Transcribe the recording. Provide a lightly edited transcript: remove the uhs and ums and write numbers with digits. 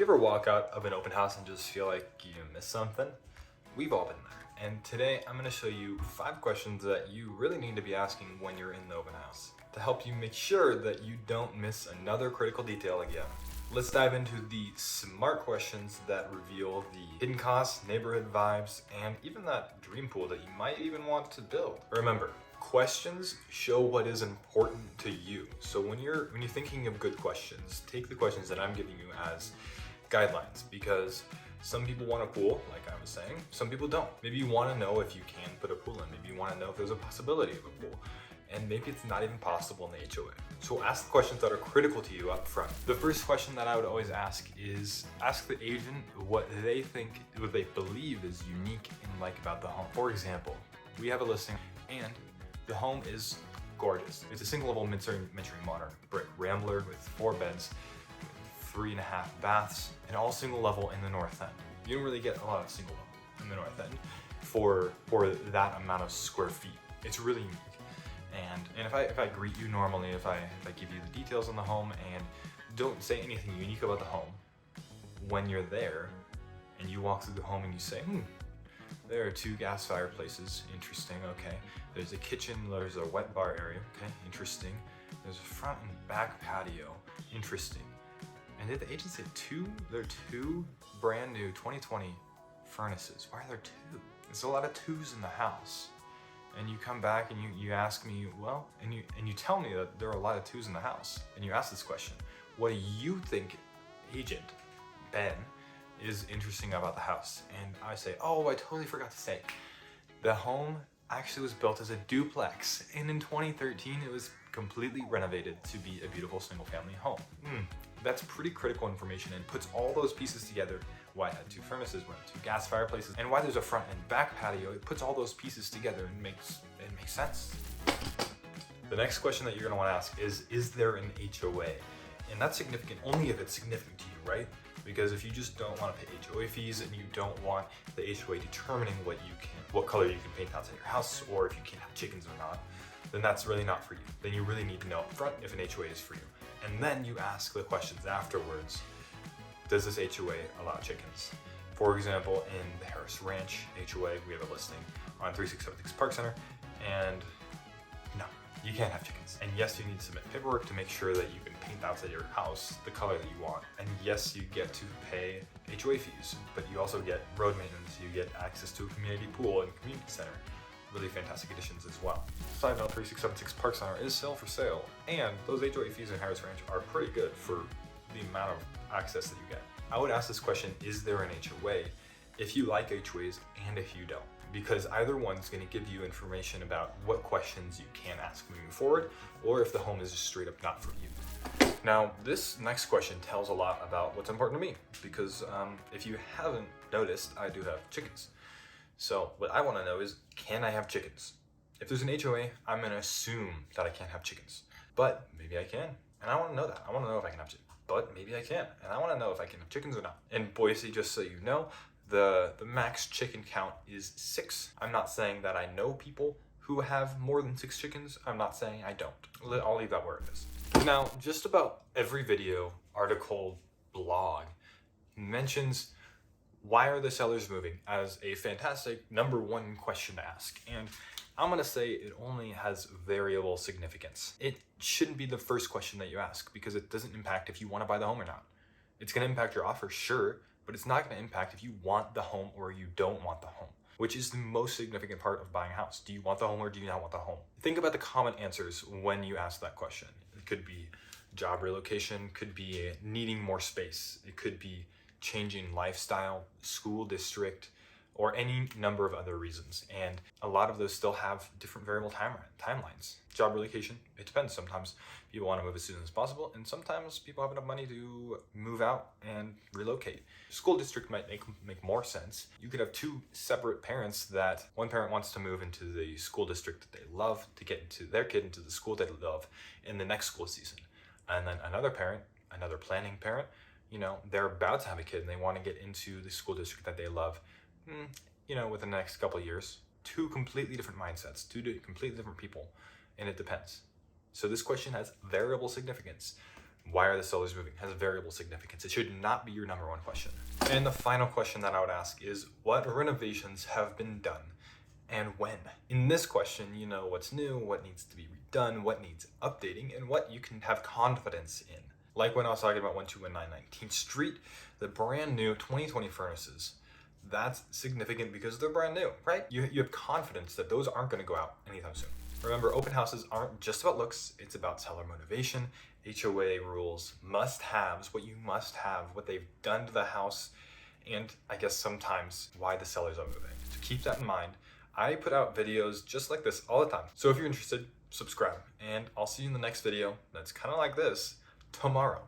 you ever walk out of an open house and just feel like you missed something? We've all been there. And today I'm going to show you 5 questions that you really need to be asking when you're in the open house to help you make sure that you don't miss another critical detail again. Let's dive into the smart questions that reveal the hidden costs, neighborhood vibes, and even that dream pool that you might even want to build. Remember, questions show what is important to you. So when you're thinking of good questions, take the questions that I'm giving you as guidelines, because some people want a pool, like I was saying, some people don't. Maybe you want to know if you can put a pool in. Maybe you want to know if there's a possibility of a pool. And maybe it's not even possible in the HOA. So ask the questions that are critical to you up front. The first question that I would always ask is, ask the agent what they believe is unique and like about the home. For example, we have a listing and the home is gorgeous. It's a single level mid-century modern brick rambler with 4 beds, 3.5 baths, and all single level in the north end. You don't really get a lot of single level in the north end for that amount of square feet. It's really unique. And if I greet you normally, if I give you the details on the home and don't say anything unique about the home, when you're there and you walk through the home and you say, there are 2 gas fireplaces, interesting, okay. There's a kitchen, there's a wet bar area, okay, interesting. There's a front and back patio, interesting. And did the agent say 2? There are 2 brand new 2020 furnaces. Why are there 2? There's a lot of 2s in the house. And you come back and you ask me, well, and you tell me that there are a lot of 2s in the house. And you ask this question, what do you think, agent Ben, is interesting about the house? And I say, oh, I totally forgot to say, the home actually was built as a duplex. And in 2013, it was completely renovated to be a beautiful single family home. That's pretty critical information and puts all those pieces together. Why it had 2 furnaces, why it had 2 gas fireplaces, and why there's a front and back patio. It puts all those pieces together and makes sense. The next question that you're gonna wanna ask is there an HOA? And that's significant only if it's significant to you, right? Because if you just don't wanna pay HOA fees and you don't want the HOA determining what color you can paint outside your house, or if you can have chickens or not, then that's really not for you. Then you really need to know up front if an HOA is for you. And then you ask the questions afterwards. Does this HOA allow chickens? For example, in the Harris Ranch HOA, we have a listing on 3676 Park Center, and no, you can't have chickens. And yes, you need to submit paperwork to make sure that you can paint outside your house the color that you want. And yes, you get to pay HOA fees, but you also get road maintenance, you get access to a community pool and community center. Really fantastic additions as well. Side note, 3676 Park Center is still for sale, and those HOA fees in Harris Ranch are pretty good for the amount of access that you get. I would ask this question, is there an HOA, if you like HOAs and if you don't? Because either one's gonna give you information about what questions you can ask moving forward, or if the home is just straight up not for you. Now, this next question tells a lot about what's important to me, because if you haven't noticed, I do have chickens. So what I wanna know is, can I have chickens? If there's an HOA, I'm gonna assume that I can't have chickens, but maybe I can. And I wanna know that. I wanna know if I can have chickens. But maybe I can, and I want to know if I can have chickens or not. In Boise, just so you know, the max chicken count is 6. I'm not saying that I know people who have more than 6 chickens. I'm not saying I don't. I'll leave that where it is. Now, just about every video, article, blog mentions why are the sellers moving as a fantastic #1 question to ask. And I'm gonna say it only has variable significance. It shouldn't be the first question that you ask because it doesn't impact if you wanna buy the home or not. It's gonna impact your offer, sure, but it's not gonna impact if you want the home or you don't want the home, which is the most significant part of buying a house. Do you want the home or do you not want the home? Think about the common answers when you ask that question. It could be job relocation, could be needing more space. It could be changing lifestyle, school district, or any number of other reasons. And a lot of those still have different variable timelines. Job relocation, it depends. Sometimes people want to move as soon as possible, and sometimes people have enough money to move out and relocate. School district might make more sense. You could have 2 separate parents that one parent wants to move into the school district that they love to get into their kid into the school they love in the next school season. And then another parent, another planning parent, they're about to have a kid and they want to get into the school district that they love, within the next couple of years. 2 completely different mindsets, 2 completely different people, and it depends. So this question has variable significance. Why are the sellers moving? Has variable significance. It should not be your number one question. And the final question that I would ask is, what renovations have been done and when? In this question, you know what's new, what needs to be redone, what needs updating, and what you can have confidence in. Like when I was talking about 1219 19th Street, the brand new 2020 furnaces. That's significant because they're brand new, right? You have confidence that those aren't going to go out anytime soon. Remember, open houses aren't just about looks, it's about seller motivation, HOA rules, must-haves, what you must have, what they've done to the house, and I guess sometimes why the sellers are moving. So keep that in mind. I put out videos just like this all the time. So if you're interested, subscribe, and I'll see you in the next video that's kind of like this tomorrow.